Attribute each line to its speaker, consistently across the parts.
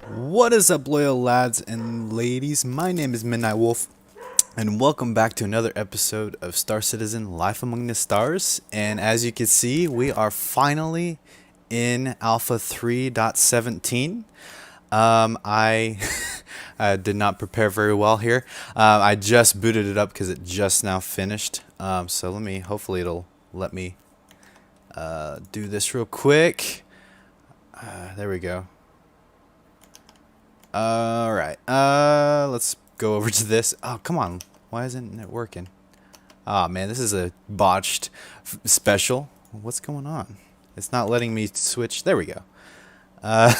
Speaker 1: What is up, loyal lads and ladies? My name is Midnight Wolf, and welcome back to another episode of Star Citizen Life Among the Stars. And as you can see, we are finally in Alpha 3.17. I I did not prepare very well here. I just booted it up because it just now finished. So hopefully it'll let me do this real quick. There we go. All right. Let's go over to this. Oh, come on. Why isn't it working? Oh, man, this is a botched special. What's going on? It's not letting me switch. There we go. Uh,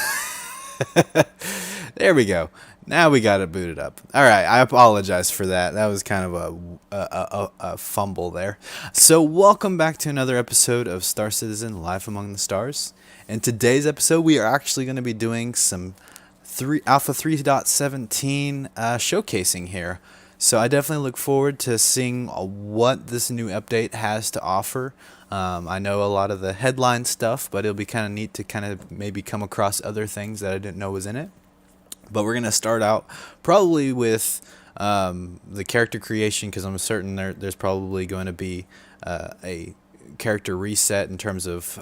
Speaker 1: there we go. Now we got it booted up. All right. I apologize for that. That was kind of a fumble there. So, welcome back to another episode of Star Citizen Life Among the Stars. In today's episode, we are actually going to be doing some Alpha 3.17 showcasing here. So I definitely look forward to seeing what this new update has to offer. I know a lot of the headline stuff, but it'll be kind of neat to kind of maybe come across other things that I didn't know was in it. But we're going to start out probably with the character creation, because I'm certain there's probably going to be a character reset in terms of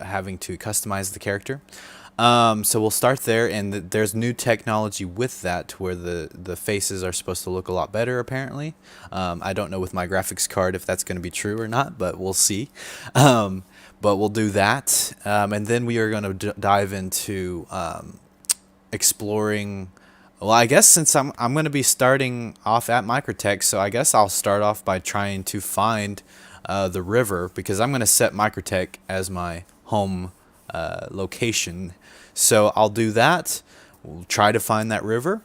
Speaker 1: having to customize the character. So we'll start there, and there's new technology with that to where the faces are supposed to look a lot better, apparently. I don't know with my graphics card if that's going to be true or not, but we'll see. But we'll do that, and then we are going to dive into exploring. Well, I guess since I'm going to be starting off at Microtech, so I guess I'll start off by trying to find the river, because I'm going to set Microtech as my home location. So I'll do that. We'll try to find that river,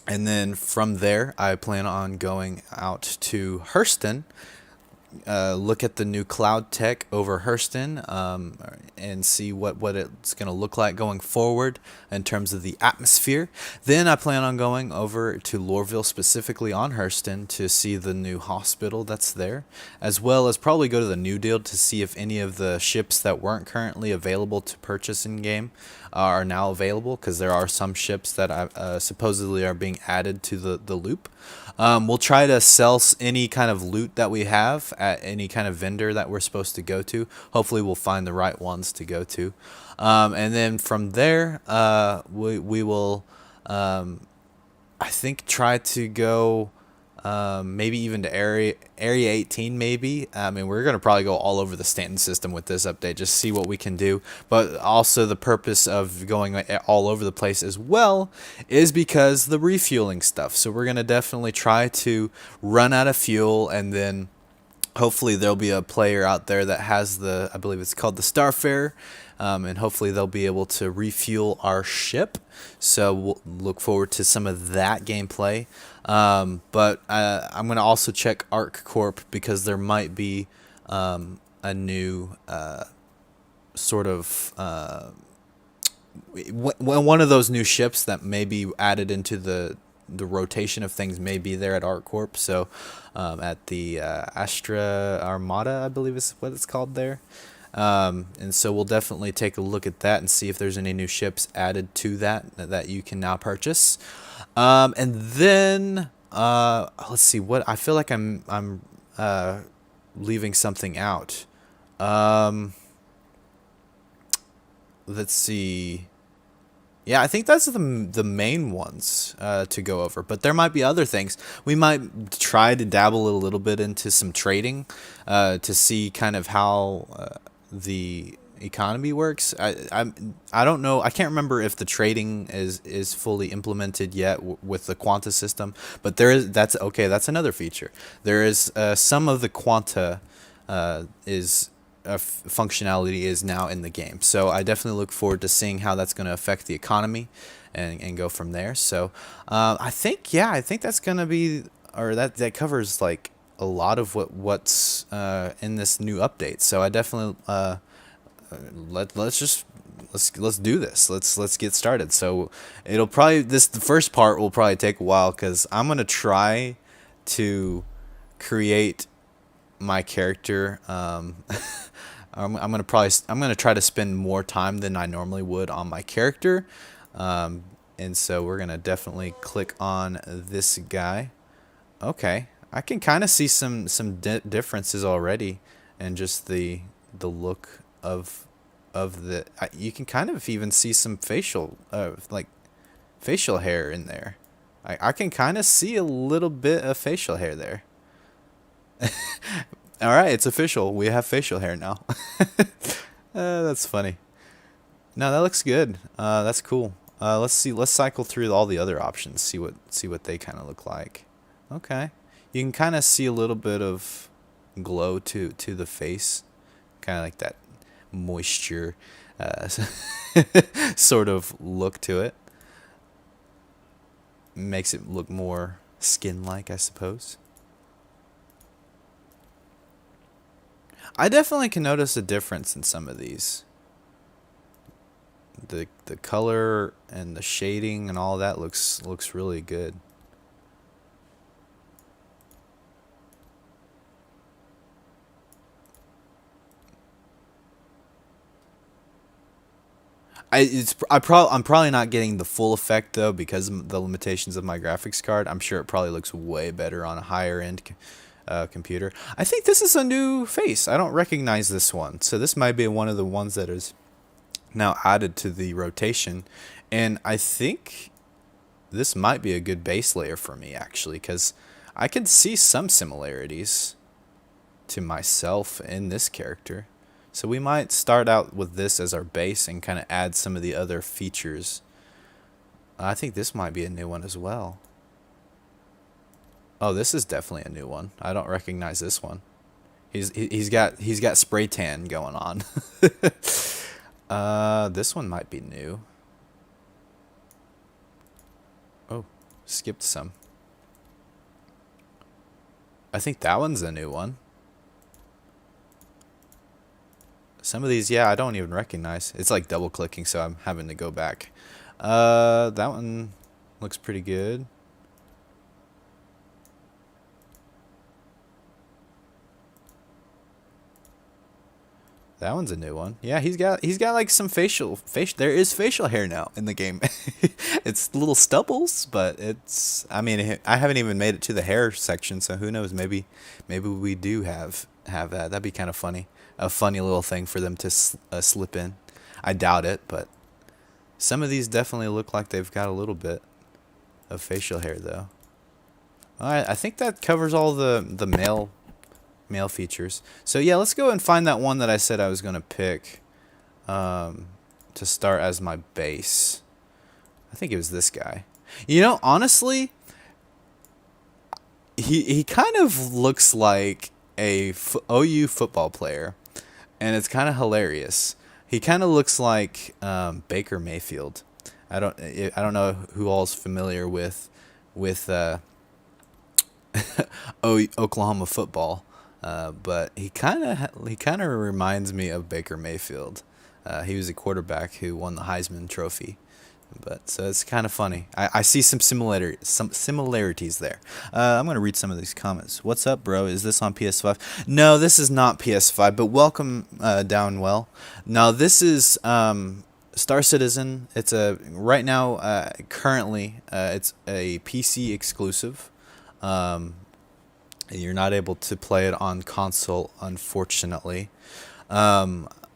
Speaker 1: and then from there I plan on going out to Hurston, look at the new cloud tech over Hurston, and see what it's going to look like going forward in terms of the atmosphere. Then I plan on going over to Lorville, specifically on Hurston, to see the new hospital that's there, as well as probably go to the New Deal to see if any of the ships that weren't currently available to purchase in game are now available, because there are some ships that supposedly are being added to the loop. We'll try to sell any kind of loot that we have at any kind of vendor that we're supposed to go to. Hopefully we'll find the right ones to go to. And then from there, we will, I think, try to go maybe even to area 18 maybe. I mean, we're going to probably go all over the Stanton system with this update, just see what we can do. But also the purpose of going all over the place as well is because the refueling stuff. So we're going to definitely try to run out of fuel, and then hopefully there'll be a player out there that has I believe it's called the Starfarer, and hopefully they'll be able to refuel our ship. So we'll look forward to some of that gameplay. But I'm going to also check Arc Corp, because there might be a new sort of one of those new ships that may be added into the rotation of things may be there at Arc Corp. So at the Astra Armada, I believe is what it's called there. And so we'll definitely take a look at that and see if there's any new ships added to that you can now purchase. And then let's see, what I feel like I'm leaving something out. Let's see. Yeah, I think that's the main ones to go over. But there might be other things. We might try to dabble a little bit into some trading to see kind of how the economy works. I don't know. I can't remember if the trading is fully implemented yet with the Quanta system. But that's another feature. There is some of the Quanta functionality is now in the game. So I definitely look forward to seeing how that's going to affect the economy and go from there. So I think that's going to be, or that covers like a lot of what's in this new update. So I definitely let's do this. Let's get started. So the first part will probably take a while, because I'm going to try to create my character. I'm gonna try to spend more time than I normally would on my character, And so we're gonna definitely click on this guy. Okay, I can kind of see some differences already, and just the look of the. You can kind of even see some facial like facial hair in there. I can kind of see a little bit of facial hair there. All right, it's official. We have facial hair now. That's funny. No, that looks good. That's cool. Let's see. Let's cycle through all the other options. See what they kind of look like. Okay, you can kind of see a little bit of glow to the face, kind of like that moisture, uh, sort of look to it. Makes it look more skin-like, I suppose. I definitely can notice a difference in some of these. The color and the shading and all that looks really good. I'm probably not getting the full effect though because of the limitations of my graphics card. I'm sure it probably looks way better on a higher end computer. I think this is a new face. I don't recognize this one, so this might be one of the ones that is now added to the rotation, and I think this might be a good base layer for me actually, because I can see some similarities to myself in this character. So we might start out with this as our base and kind of add some of the other features. I think this might be a new one as well. Oh, this is definitely a new one. I don't recognize this one. He's got spray tan going on. This one might be new. Oh, skipped some. I think that one's a new one. Some of these, yeah, I don't even recognize. It's like double clicking, so I'm having to go back. That one looks pretty good. That one's a new one. Yeah, he's got like some facial. There is facial hair now in the game. It's little stubbles, but it's. I mean, I haven't even made it to the hair section, so who knows? Maybe we do have that. That'd be kind of funny. A funny little thing for them to slip in. I doubt it, but some of these definitely look like they've got a little bit of facial hair, though. All right, I think that covers all the male features. So yeah, let's go and find that one that I said I was gonna pick to start as my base. I think it was this guy. You know, honestly, he kind of looks like a OU football player, and it's kind of hilarious. He kind of looks like Baker Mayfield. I don't know who all's familiar with Oklahoma football. But he kind of reminds me of Baker Mayfield. He was a quarterback who won the Heisman Trophy. But so it's kind of funny. I see some similarities there. I'm gonna read some of these comments. What's up, bro? Is this on PS5? No, this is not PS5. But welcome, Downwell. Now this is Star Citizen. It's a right now. Currently, it's a PC exclusive. You're not able to play it on console, unfortunately.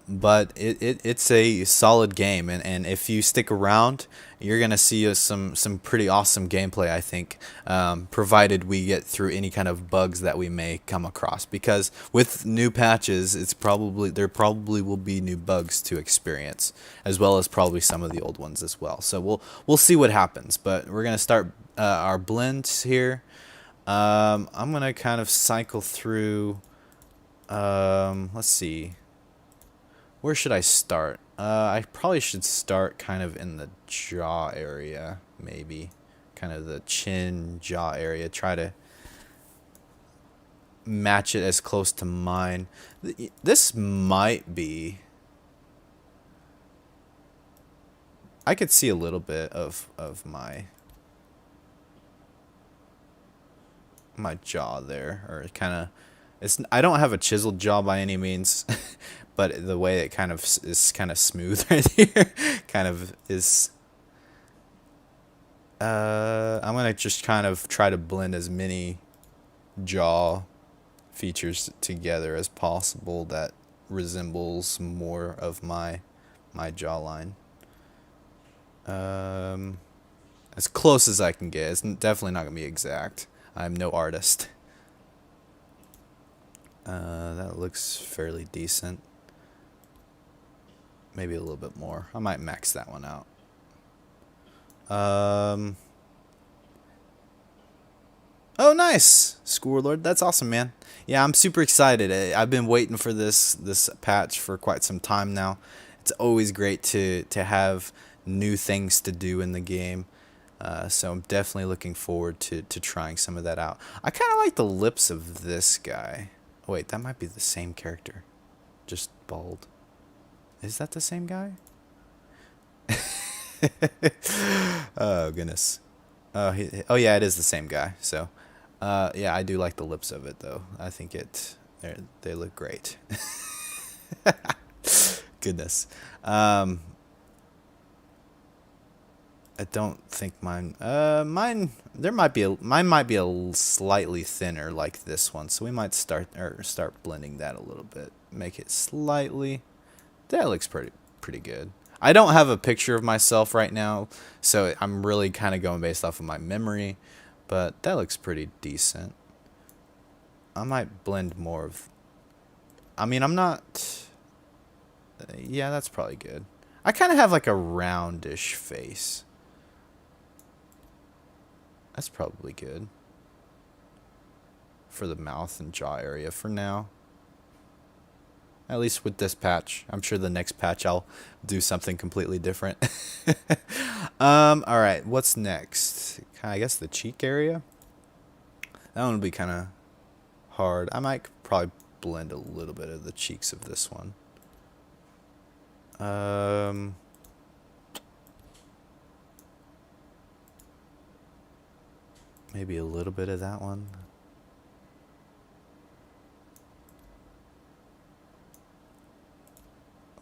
Speaker 1: But it's a solid game, and if you stick around, you're gonna see some pretty awesome gameplay, I think, provided we get through any kind of bugs that we may come across. Because with new patches, there probably will be new bugs to experience, as well as probably some of the old ones as well. So we'll see what happens. But we're gonna start our blends here. I'm gonna kind of cycle through. Let's see. Where should I start? I probably should start kind of in the jaw area, maybe. Kind of the chin, jaw area. Try to match it as close to mine. This might be... I could see a little bit of my jaw there, or kind of... I don't have a chiseled jaw by any means, but the way it kind of is kind of smooth right here, kind of is I'm gonna just kind of try to blend as many jaw features together as possible that resembles more of my jawline. As close as I can get. It's definitely not gonna be exact. I'm no artist. That looks fairly decent. Maybe a little bit more. I might max that one out. Oh, nice, Scorelord. That's awesome, man. Yeah, I'm super excited. I've been waiting for this patch for quite some time now. It's always great to have new things to do in the game. So I'm definitely looking forward to trying some of that out. I kind of like the lips of this guy. Oh, wait, that might be the same character, just bald. Is that the same guy? Oh goodness. Oh yeah, it is the same guy. So, yeah, I do like the lips of it though. I think they look great. Goodness. I don't think mine might be a slightly thinner like this one. So we might start blending that a little bit. Make it slightly. That looks pretty good. I don't have a picture of myself right now, so I'm really kind of going based off of my memory, but that looks pretty decent. I might blend more of... I mean, I'm not... Yeah, that's probably good. I kind of have like a roundish face. That's probably good. For the mouth and jaw area for now. At least with this patch. I'm sure the next patch I'll do something completely different. Alright, what's next? I guess the cheek area? That one will be kind of hard. I might probably blend a little bit of the cheeks of this one. Maybe a little bit of that one.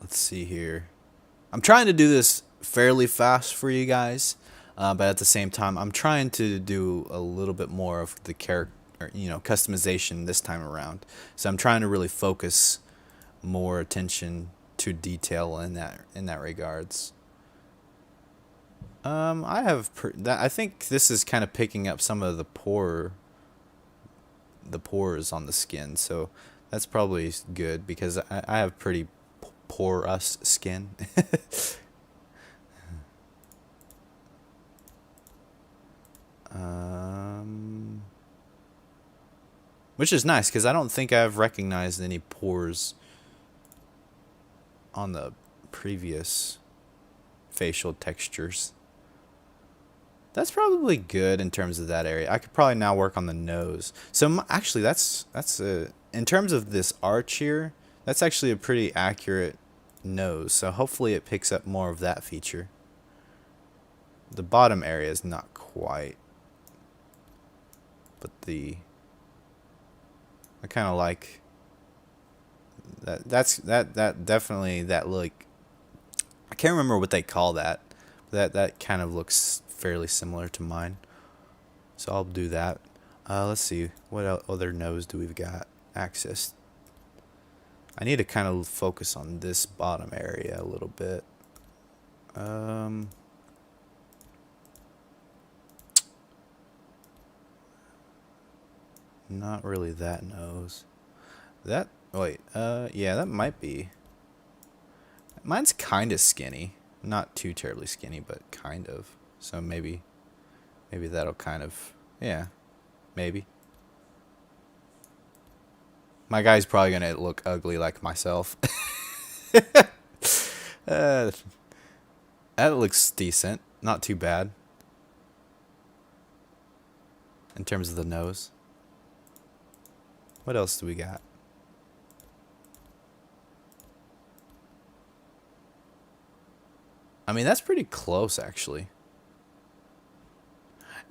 Speaker 1: Let's see here. I'm trying to do this fairly fast for you guys, but at the same time, I'm trying to do a little bit more of the character, customization this time around. So I'm trying to really focus more attention to detail in that regards. I think this is kind of picking up some of the pores on the skin, so that's probably good because I have pretty porous skin. Which is nice because I don't think I've recognized any pores on the previous facial textures. That's probably good in terms of that area. I could probably now work on the nose. So actually, that's in terms of this arch here, that's actually a pretty accurate nose. So hopefully it picks up more of that feature. The bottom area is not quite, but I kind of like that. That definitely that look. I can't remember what they call that. That kind of looks fairly similar to mine. So I'll do that. Let's see, what other nose do we've got access? I need to kind of focus on this bottom area a little bit. Not really that nose. That, wait, yeah, that might be. Mine's kind of skinny. Not too terribly skinny, but kind of. So maybe that'll kind of, yeah, maybe. My guy's probably going to look ugly like myself. That looks decent. Not too bad. In terms of the nose. What else do we got? I mean, that's pretty close, actually.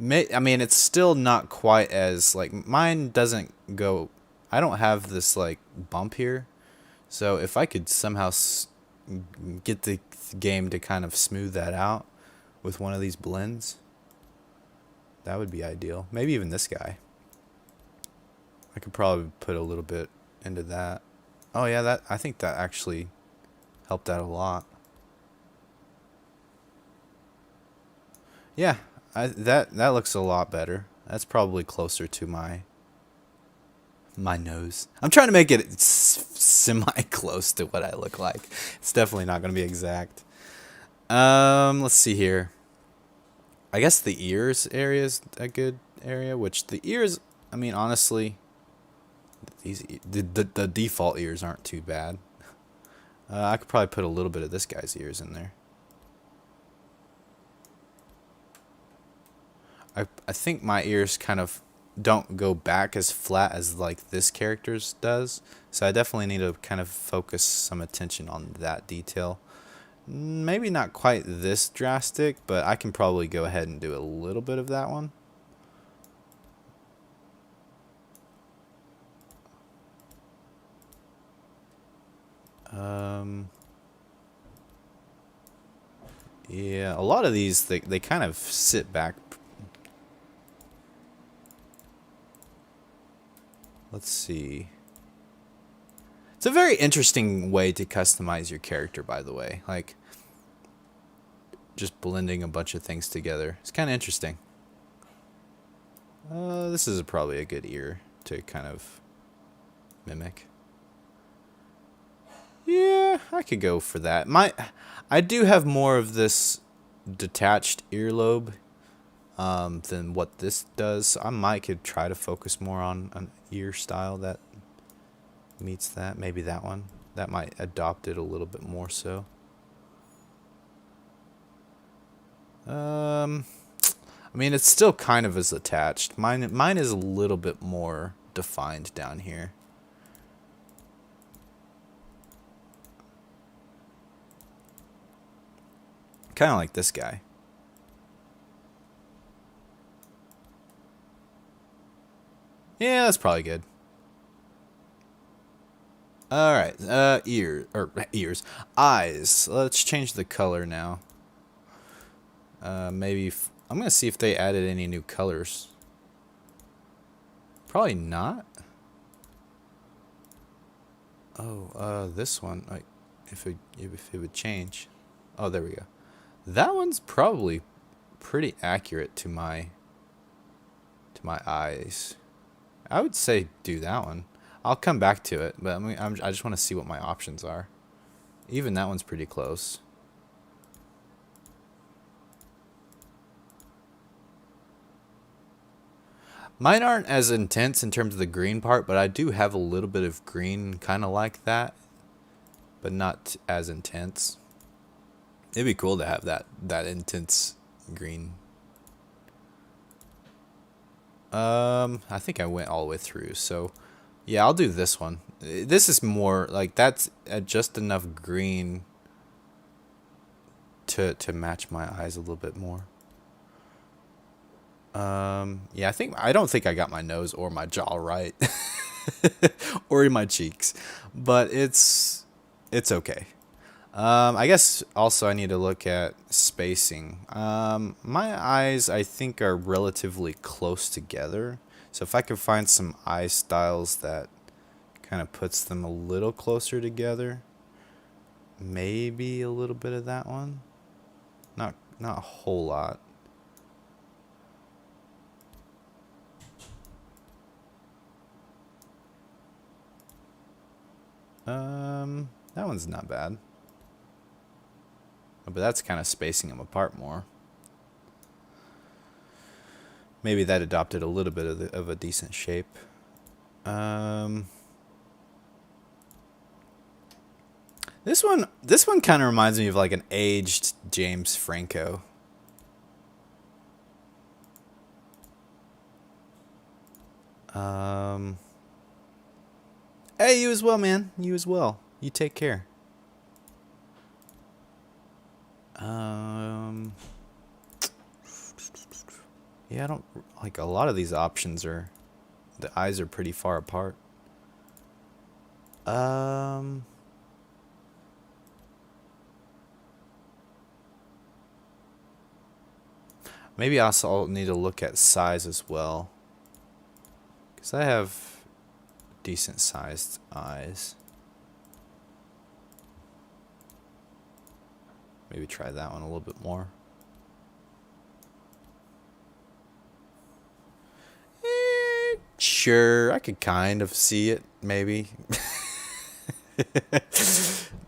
Speaker 1: I mean, it's still not quite as, like, mine doesn't go... I don't have this, like, bump here. So if I could somehow get the game to kind of smooth that out with one of these blends, That would be ideal. Maybe even this guy. I could probably put a little bit into that. Oh yeah, that I think that actually helped out a lot. Yeah, that looks a lot better. That's probably closer to my nose. I'm trying to make it semi close to what I look like. It's definitely not going to be exact. Let's see here. I guess the ears area is a good area, which the ears, I mean, honestly, the default ears aren't too bad. I could probably put a little bit of this guy's ears in there. I think my ears kind of don't go back as flat as like this character's does, so I definitely need to kind of focus some attention on that detail. Maybe not quite this drastic, but I can probably go ahead and do a little bit of that one. Yeah, a lot of these, they kind of sit back. Let's see. It's a very interesting way to customize your character, by the way. Like, just blending a bunch of things together. It's kind of interesting. This is probably a good ear to kind of mimic. Yeah, I could go for that. I do have more of this detached earlobe than what this does. So I might could try to focus more on an ear style that meets that. Maybe that one. That might adopt it a little bit more so. I mean, it's still kind of as attached. Mine is a little bit more defined down here. Kind of like this guy. Yeah, that's probably good. All right, ears, eyes. Let's change the color now. Maybe I'm gonna see if they added any new colors. Probably not. Oh, this one. Like, if it would change. Oh, there we go. That one's probably pretty accurate to my eyes. I would say do that one. I'll come back to it, but I just want to see what my options are. Even that one's pretty close. Mine aren't as intense in terms of the green part, but I do have a little bit of green kind of like that, but not as intense. It'd be cool to have that intense green. I think I went all the way through, so yeah, I'll do this one. This is more like that's just enough green to match my eyes a little bit more. Yeah, I don't think I got my nose or my jaw right, or in my cheeks, but it's okay. I guess also I need to look at spacing. My eyes, I think, are relatively close together. So if I could find some eye styles that kind of puts them a little closer together, maybe a little bit of that one. Not a whole lot. That one's not bad. But that's kind of spacing them apart more. Maybe that adopted a little bit of a decent shape. This one kind of reminds me of like an aged James Franco. Hey, you as well, man. You as well. You take care. Yeah, I don't like a lot of these options are the eyes are pretty far apart. Maybe I also need to look at size as well, because I have decent sized eyes. Maybe try that one a little bit more. Sure, I could kind of see it, maybe.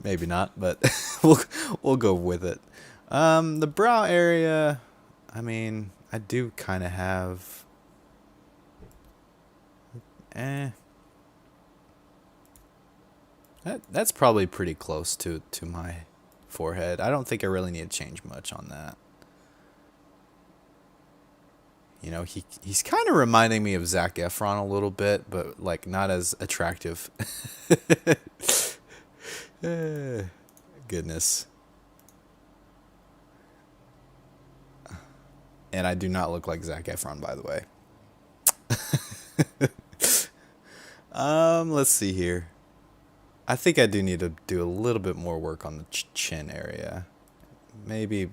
Speaker 1: Maybe not, but we'll go with it. The brow area, I mean, I do kind of have. That's probably pretty close to my forehead. I don't think I really need to change much on that. You know, he's kind of reminding me of Zac Efron a little bit, but like not as attractive. Goodness. And I do not look like Zac Efron, by the way. Let's see here. I think I do need to do a little bit more work on the chin area. Maybe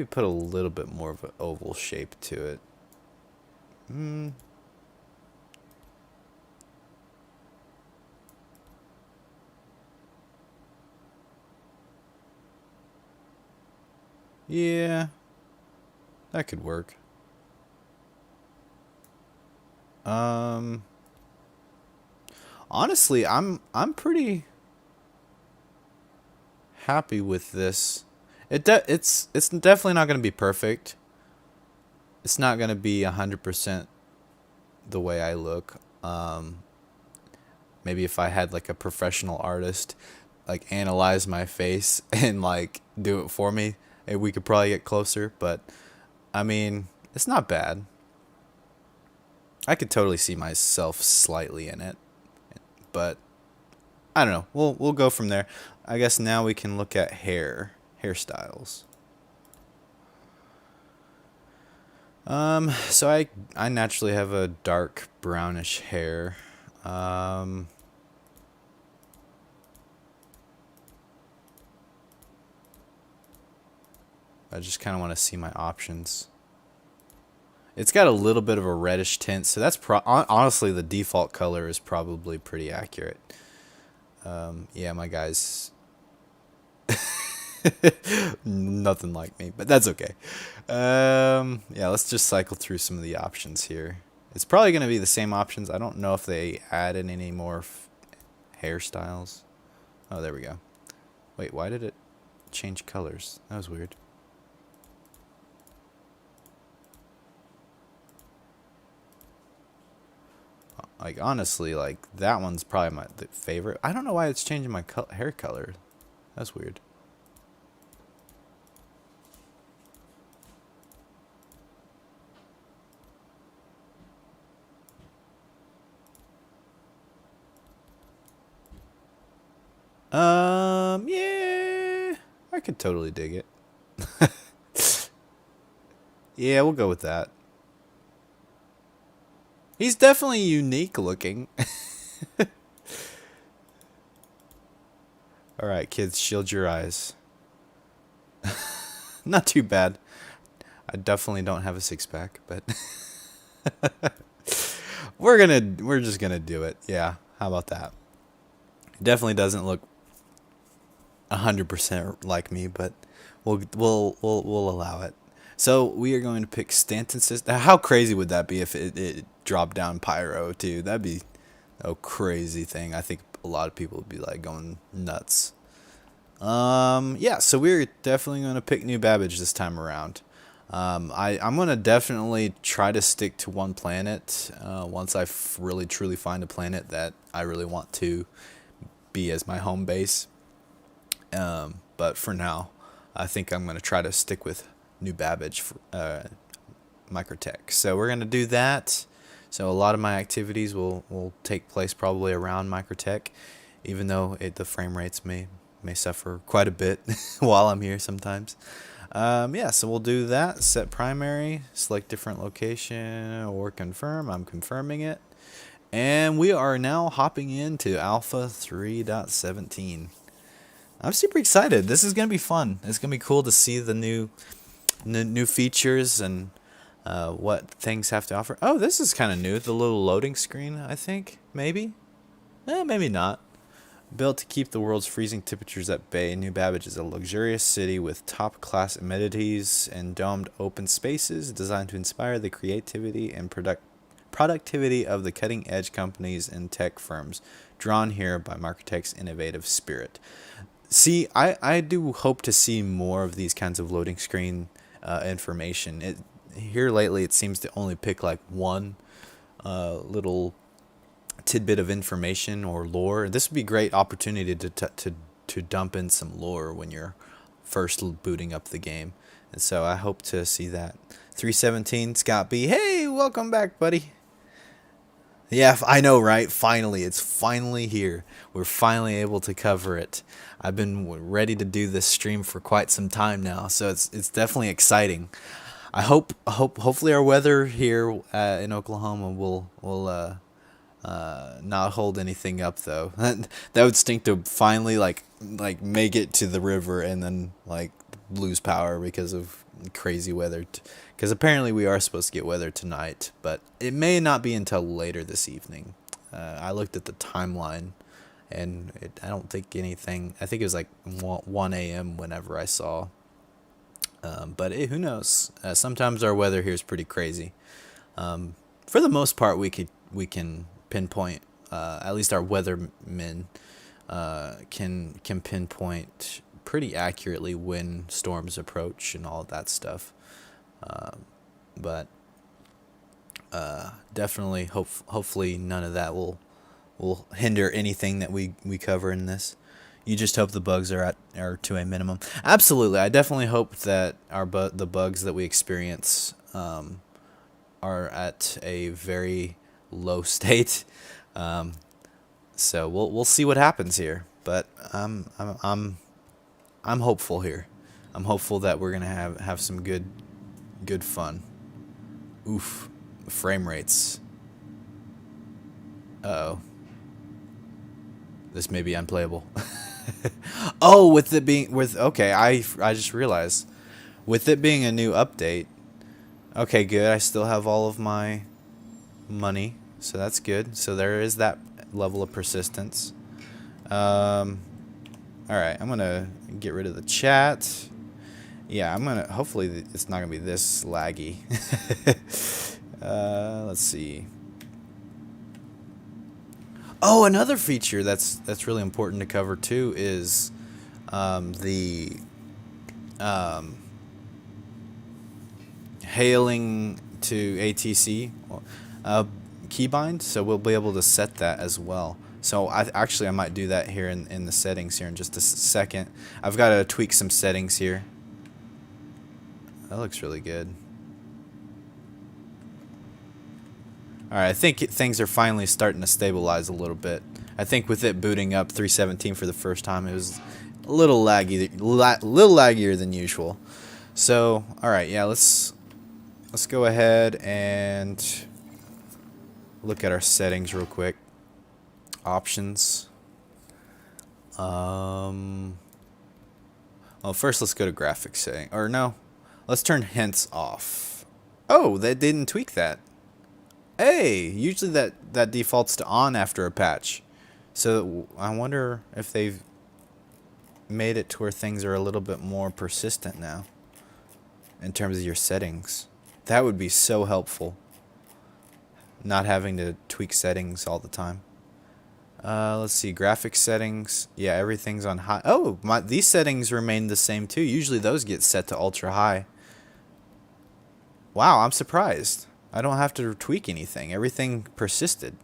Speaker 1: put a little bit more of an oval shape to it. Yeah, that could work. Honestly, I'm pretty happy with this. It's definitely not going to be perfect. It's not going to be 100% the way I look. Maybe if I had like a professional artist like analyze my face and like do it for me, we could probably get closer, but I mean, it's not bad. I could totally see myself slightly in it, but I don't know. We'll go from there. I guess now we can look at hairstyles. So I naturally have a dark brownish hair. I just kind of want to see my options. It's got a little bit of a reddish tint, so that's honestly the default color is probably pretty accurate. Yeah, my guy's nothing like me, but that's okay. Yeah, let's just cycle through some of the options here. It's probably going to be the same options. I don't know if they added any more hairstyles. Oh, there we go. Wait, why did it change colors? That was weird. Like, honestly, like, that one's probably my favorite. I don't know why it's changing my hair color. That's weird. Yeah, I could totally dig it. Yeah, we'll go with that. He's definitely unique looking. Alright, kids, shield your eyes. Not too bad. I definitely don't have a six-pack, but we're just gonna do it. Yeah, how about that? It definitely doesn't look 100% like me, but we'll allow it. So we are going to pick Stanton system. How crazy would that be if it dropped down Pyro too? That'd be a crazy thing. I think a lot of people would be like going nuts. Yeah, so we're definitely going to pick New Babbage this time around. I'm going to definitely try to stick to one planet once I really truly find a planet that I really want to be as my home base. But for now, I think I'm going to try to stick with New Babbage for Microtech. So we're going to do that. So a lot of my activities will take place probably around Microtech, even though the frame rates may suffer quite a bit while I'm here sometimes. Yeah, so we'll do that. Set primary, select different location, or confirm. I'm confirming it. And we are now hopping into Alpha 3.17. I'm super excited. This is going to be fun. It's going to be cool to see the new new features and what things have to offer. Oh, this is kind of new. The little loading screen, I think. Maybe? Maybe not. Built to keep the world's freezing temperatures at bay, New Babbage is a luxurious city with top-class amenities and domed open spaces designed to inspire the creativity and productivity of the cutting-edge companies and tech firms drawn here by Marketech's innovative spirit. See, I do hope to see more of these kinds of loading screen information. Here lately, it seems to only pick like one little tidbit of information or lore. This would be a great opportunity to dump in some lore when you're first booting up the game. And so I hope to see that. 317 Scott B. Hey, welcome back, buddy. Yeah, I know, right? Finally, it's finally here. We're finally able to cover it. I've been ready to do this stream for quite some time now, so it's definitely exciting. I hopefully our weather here in Oklahoma will not hold anything up though. That would stink to finally like make it to the river and then like lose power because of crazy weather. Because apparently we are supposed to get weather tonight, but it may not be until later this evening. I looked at the timeline, and I don't think anything. I think it was like 1 a.m. whenever I saw. But who knows? Sometimes our weather here is pretty crazy. For the most part, we can pinpoint. At least our weathermen can pinpoint pretty accurately when storms approach and all of that stuff. But definitely, hopefully, none of that will hinder anything that we cover in this. You just hope the bugs are to a minimum. Absolutely, I definitely hope that the bugs that we experience are at a very low state. So we'll see what happens here. But I'm hopeful here. I'm hopeful that we're gonna have some good fun. Oof, frame rates. Uh-oh. This may be unplayable. Oh, okay, I just realized with it being a new update. Okay, good. I still have all of my money, so that's good. So there is that level of persistence. All right, I'm gonna get rid of the chat. Yeah, hopefully it's not gonna be this laggy. Let's see. Oh, another feature that's really important to cover too is the hailing to ATC keybind. So we'll be able to set that as well. So I might do that here in the settings here in just a second. I've got to tweak some settings here. That looks really good. Alright, I think things are finally starting to stabilize a little bit. I think with it booting up 317 for the first time, it was a little laggier than usual. So, alright, yeah, let's go ahead and look at our settings real quick. Options. Well, first let's go to graphics setting. Or no, let's turn hints off. Oh, they didn't tweak that. Hey, usually that defaults to on after a patch. So I wonder if they've made it to where things are a little bit more persistent now in terms of your settings. That would be so helpful. Not having to tweak settings all the time. Let's see, graphics settings. Yeah, everything's on high. Oh, these settings remain the same too. Usually those get set to ultra high. Wow, I'm surprised. I don't have to tweak anything. Everything persisted.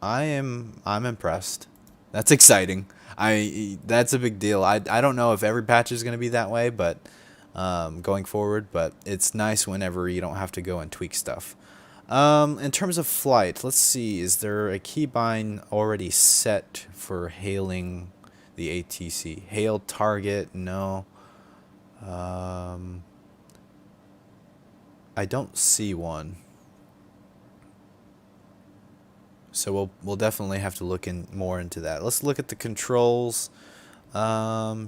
Speaker 1: I'm impressed. That's exciting. That's a big deal. I don't know if every patch is going to be that way, but going forward, but it's nice whenever you don't have to go and tweak stuff. In terms of flight, let's see, is there a keybind already set for hailing the ATC? Hail target? No. I don't see one. So we'll definitely have to look more into that. Let's look at the controls.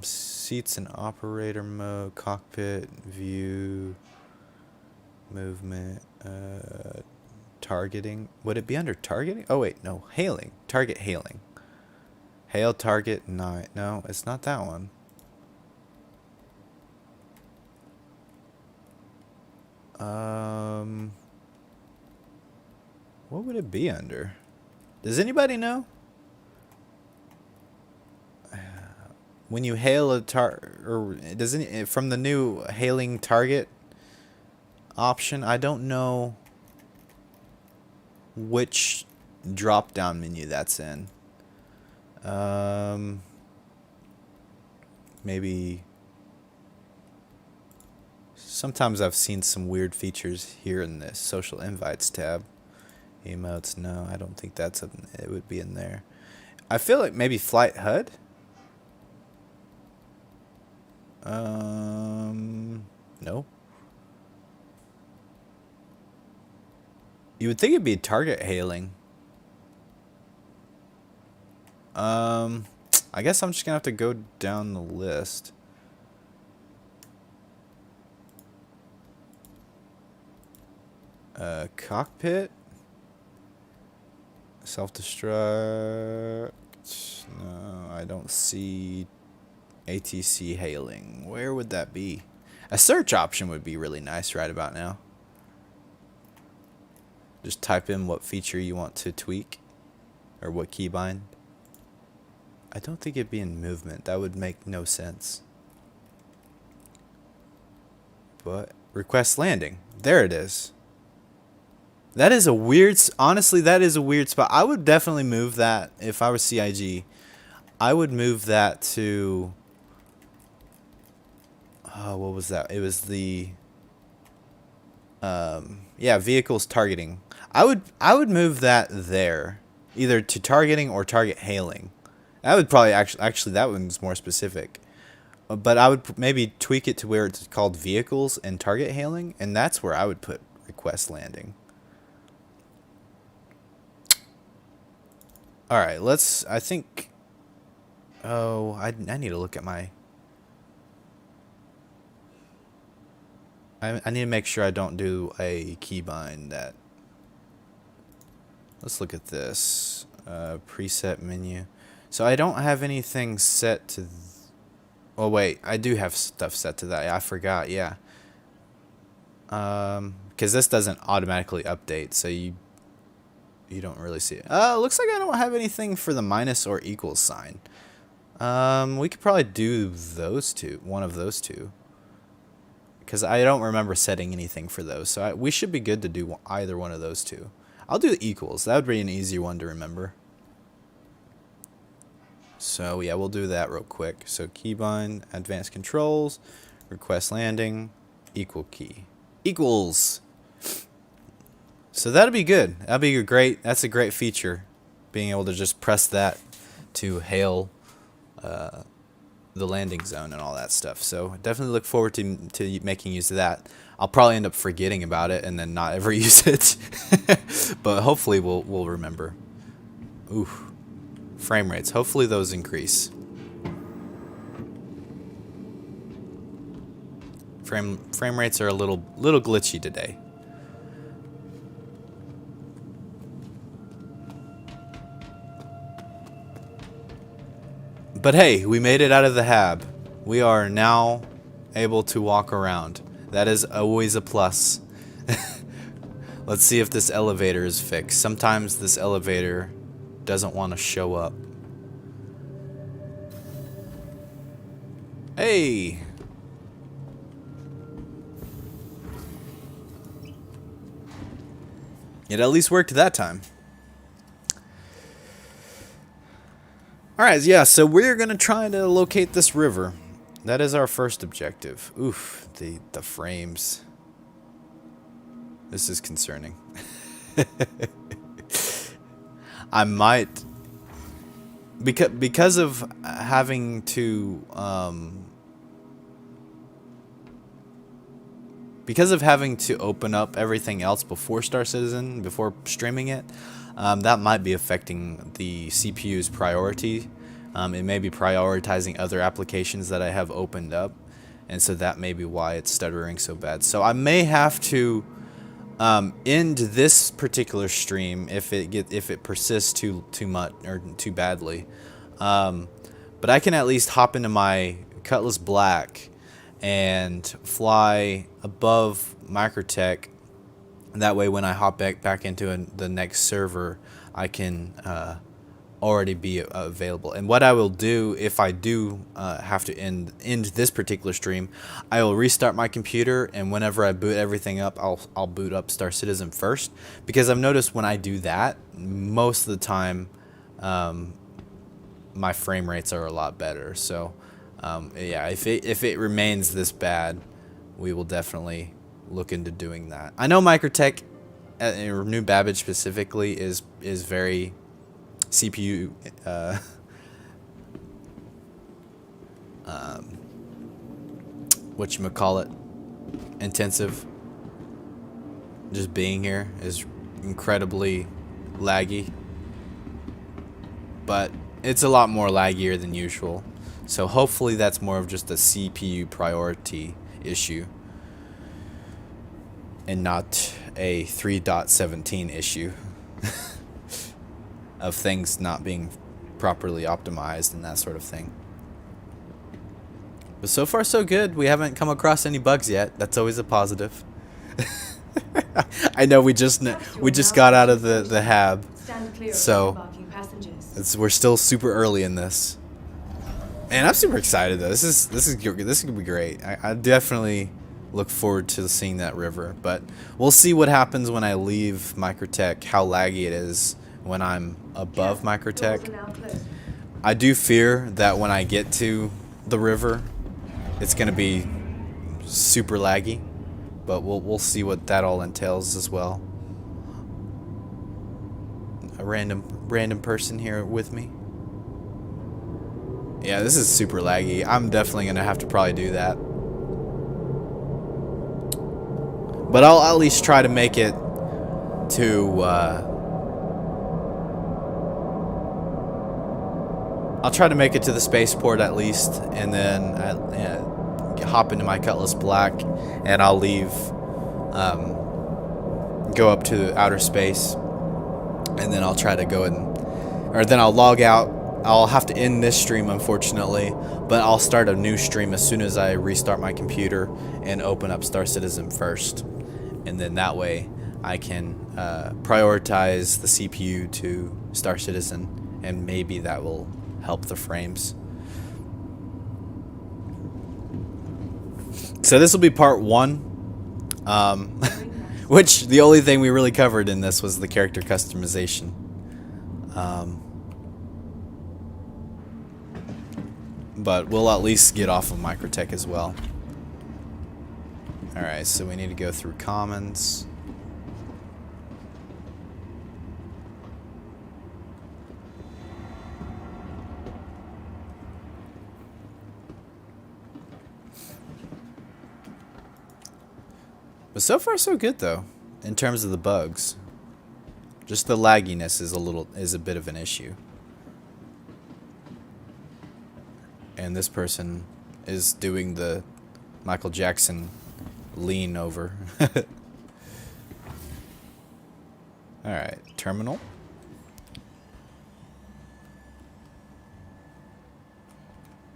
Speaker 1: Seats in operator mode, cockpit, view, movement, targeting. Would it be under targeting? Oh wait, no, hailing. Target hailing. Hail target 9. No, it's not that one. What would it be under? Does anybody know? When you hail a or doesn't it, from the new hailing target option, I don't know which drop down menu that's in. Maybe sometimes I've seen some weird features here in this social invites tab. Emotes, no, I don't think that's it would be in there. I feel like maybe flight HUD. No. You would think it'd be target hailing. I guess I'm just gonna have to go down the list. Cockpit. Self-destruct. No, I don't see ATC hailing. Where would that be? A search option would be really nice right about now. Just type in what feature you want to tweak or what keybind. I don't think it'd be in movement. That would make no sense. But request landing. There it is. That is a weird, honestly, that is a weird spot. I would definitely move that if I was CIG. I would move that to, what was that? It was the, yeah, vehicles targeting. I would move that there, either to targeting or target hailing. That would probably actually that one's more specific. But I would maybe tweak it to where it's called vehicles and target hailing, and that's where I would put request landing. All right, let's. I think. Oh, I need to look at my. I need to make sure I don't do a keybind that. Let's look at this preset menu. So I don't have anything set to. Oh wait, I do have stuff set to that. I forgot. Yeah. Because this doesn't automatically update, so you don't really see it. Looks like I don't have anything for the minus or equals sign. We could probably do those two, one of those two. Because I don't remember setting anything for those, so we should be good to do either one of those two. I'll do the equals. That would be an easier one to remember. So yeah, we'll do that real quick. So keybind, advanced controls, request landing, equal key. Equals! So that'll be good. That'll be a great, that's a great feature. Being able to just press that to hail the landing zone and all that stuff. So definitely look forward to making use of that. I'll probably end up forgetting about it and then not ever use it. But hopefully we'll remember. Oof. Frame rates. Hopefully those increase. Frame rates are a little glitchy today. But hey, we made it out of the hab. We are now able to walk around. That is always a plus. Let's see if this elevator is fixed. Sometimes this elevator doesn't want to show up. Hey! It at least worked that time. Alright, yeah, so we're going to try to locate this river. That is our first objective. Oof, the frames. This is concerning. I might... Because of having to... because of having to open up everything else before Star Citizen, before streaming it, that might be affecting the CPU's priority. It may be prioritizing other applications that I have opened up, and so that may be why it's stuttering so bad. So I may have to end this particular stream if it persists too much or too badly. But I can at least hop into my Cutlass Black and fly above Microtech. That way, when I hop back into the next server, I can already be available. And what I will do if I do have to end this particular stream, I will restart my computer, and whenever I boot everything up, I'll boot up Star Citizen first, because I've noticed when I do that, most of the time my frame rates are a lot better. So yeah, if it remains this bad, we will definitely look into doing that. I know Microtech, New Babbage specifically, is very CPU whatchamacallit, intensive. Just being here is incredibly laggy, but it's a lot more laggier than usual, so hopefully that's more of just a CPU priority issue and not a 3.17 issue of things not being properly optimized and that sort of thing. But so far so good. We haven't come across any bugs yet. That's always a positive. I know we just got out of the hab, so we're still super early in this, and I'm super excited though. This is gonna be great. I definitely look forward to seeing that river, but we'll see what happens when I leave Microtech, how laggy it is when I'm above Microtech. I do fear that when I get to the river, it's gonna be super laggy, but we'll see what that all entails as well. A random person here with me. Yeah, this is super laggy. I'm definitely gonna have to probably do that. But I'll at least try to make it to I'll try to make it to the spaceport at least, and then hop into my Cutlass Black, and I'll leave, go up to outer space, and then I'll try to go or then I'll log out. I'll have to end this stream, unfortunately, but I'll start a new stream as soon as I restart my computer and open up Star Citizen first, and then that way I can prioritize the CPU to Star Citizen, and maybe that will help the frames. So this will be part 1, which the only thing we really covered in this was the character customization. But we'll at least get off of Microtech as well. Alright, so we need to go through commons. But so far so good though, in terms of the bugs. Just the lagginess is a bit of an issue. And this person is doing the Michael Jackson lean over. Alright, terminal.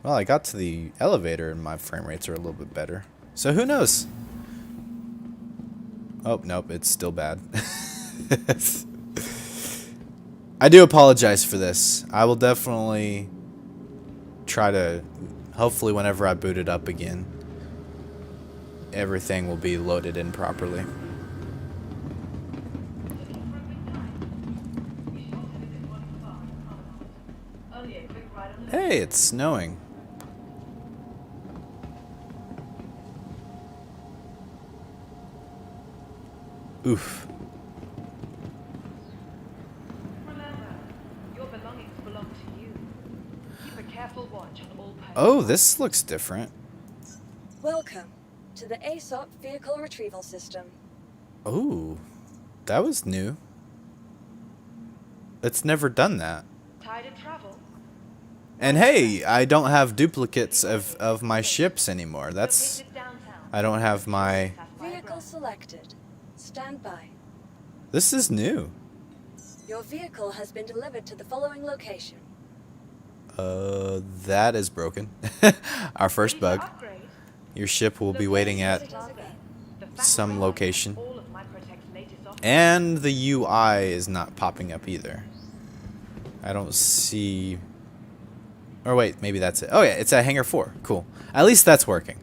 Speaker 1: Well, I got to the elevator and my frame rates are a little bit better. So who knows? Oh, nope, it's still bad. I do apologize for this. I will definitely try to, hopefully whenever I boot it up again, everything will be loaded in properly. Hey, it's snowing. Oof. Oh, this looks different.
Speaker 2: Welcome to the ASOP Vehicle Retrieval System.
Speaker 1: Oh, that was new. It's never done that.
Speaker 3: Tired of travel?
Speaker 1: And hey, I don't have duplicates of my ships anymore. That's... I don't have my...
Speaker 2: Vehicle selected. Stand by.
Speaker 1: This is new.
Speaker 2: Your vehicle has been delivered to the following location.
Speaker 1: That is broken. Our first bug. Your ship will be waiting at some location. And the UI is not popping up either. I don't see... Or wait, maybe that's it. Oh yeah, it's at Hangar 4. Cool. At least that's working.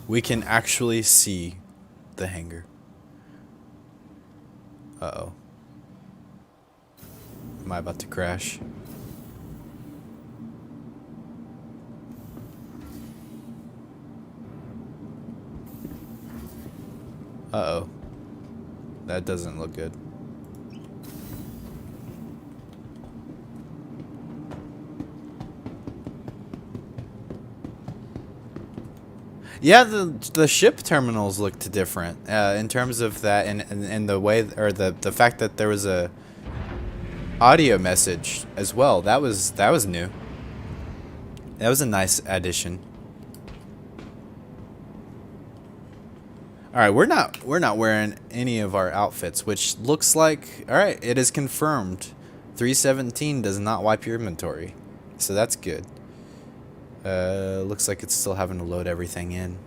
Speaker 1: We can actually see the hangar. Uh-oh. Am I about to crash? Uh-oh. That doesn't look good. Yeah, the ship terminals looked different in terms of that, and the way, or the fact that there was a audio message as well. That was new. That was a nice addition. All right, we're not wearing any of our outfits, which looks like, all right, it is confirmed. 317 does not wipe your inventory, so that's good. Looks like it's still having to load everything in.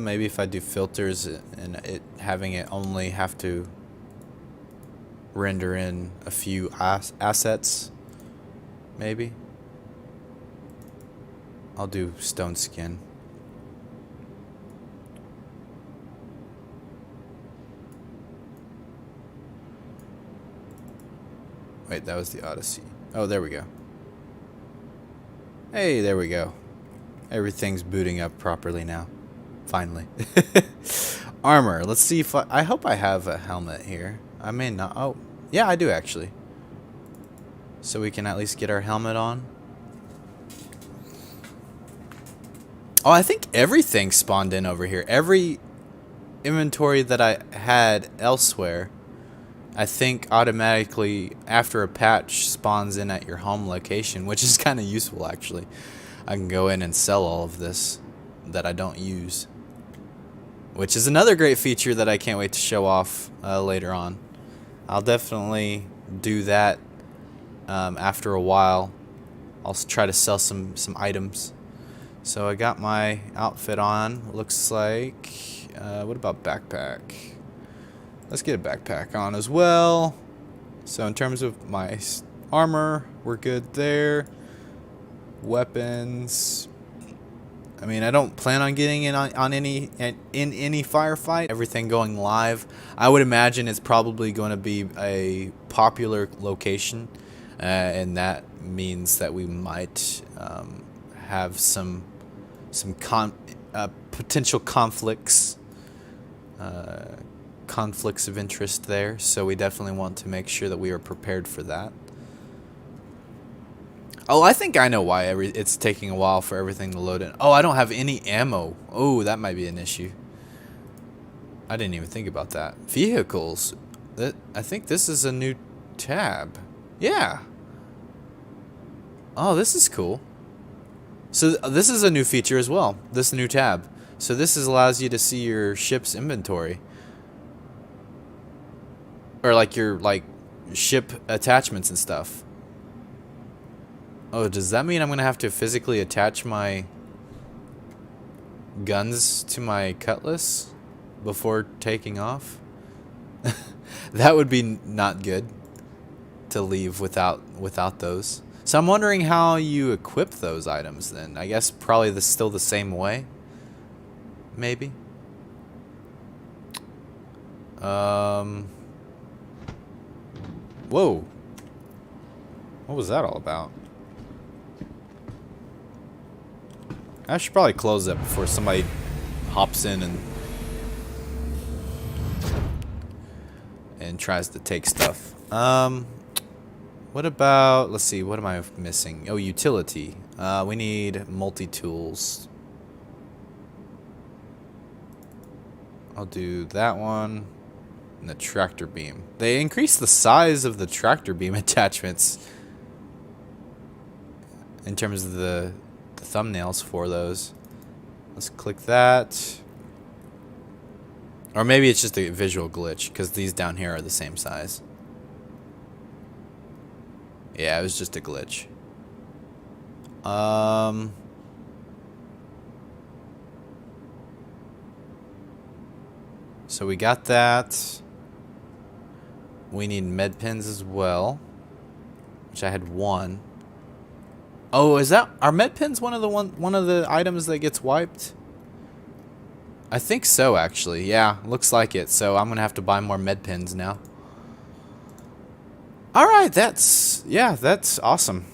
Speaker 1: Maybe if I do filters and having it only have to render in a few assets, maybe. I'll do stone skin. Wait, that was the Odyssey. Oh, there we go. Hey, there we go. Everything's booting up properly now. Finally. Armor. Let's see if I hope I have a helmet here. I may not. Oh, yeah, I do actually. So we can at least get our helmet on. Oh, I think everything spawned in over here. Every inventory that I had elsewhere, I think automatically after a patch spawns in at your home location, which is kind of useful actually. I can go in and sell all of this that I don't use, which is another great feature that I can't wait to show off later on. I'll definitely do that after a while. I'll try to sell some items. So I got my outfit on. Looks like, what about backpack? Let's get a backpack on as well. So in terms of my armor, we're good there. Weapons. I mean, I don't plan on getting in any firefight. Everything going live. I would imagine it's probably going to be a popular location, and that means that we might have some potential conflicts of interest there. So we definitely want to make sure that we are prepared for that. Oh, I think I know why it's taking a while for everything to load in. Oh, I don't have any ammo. Oh, that might be an issue. I didn't even think about that. Vehicles. I think this is a new tab. Yeah. Oh, this is cool. So this is a new feature as well. This new tab. So this allows you to see your ship's inventory. Or like your ship attachments and stuff. Oh, does that mean I'm going to have to physically attach my guns to my cutlass before taking off? That would be not good to leave without those. So I'm wondering how you equip those items then. I guess probably still the same way. Maybe. Whoa. What was that all about? I should probably close that before somebody hops in and tries to take stuff. What about, let's see, what am I missing? Oh, utility. We need multi-tools. I'll do that one. And the tractor beam. They increased the size of the tractor beam attachments in terms of the thumbnails for those. Let's click that. Or maybe it's just a visual glitch, because these down here are the same size. Yeah, it was just a glitch. So we got that. We need med pens as well, which I had one. Oh, is that, are med pens one of the items that gets wiped? I think so, actually. Yeah, looks like it. So I'm gonna have to buy more med pens now. All right, that's awesome.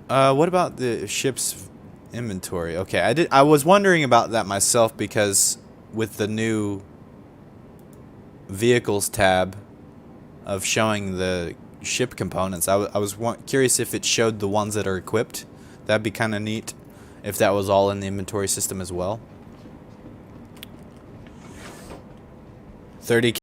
Speaker 1: What about the ship's inventory? Okay, I was wondering about that myself, because with the new vehicles tab of showing the ship components, I was curious if it showed the ones that are equipped. That'd be kind of neat if that was all in the inventory system as well. 30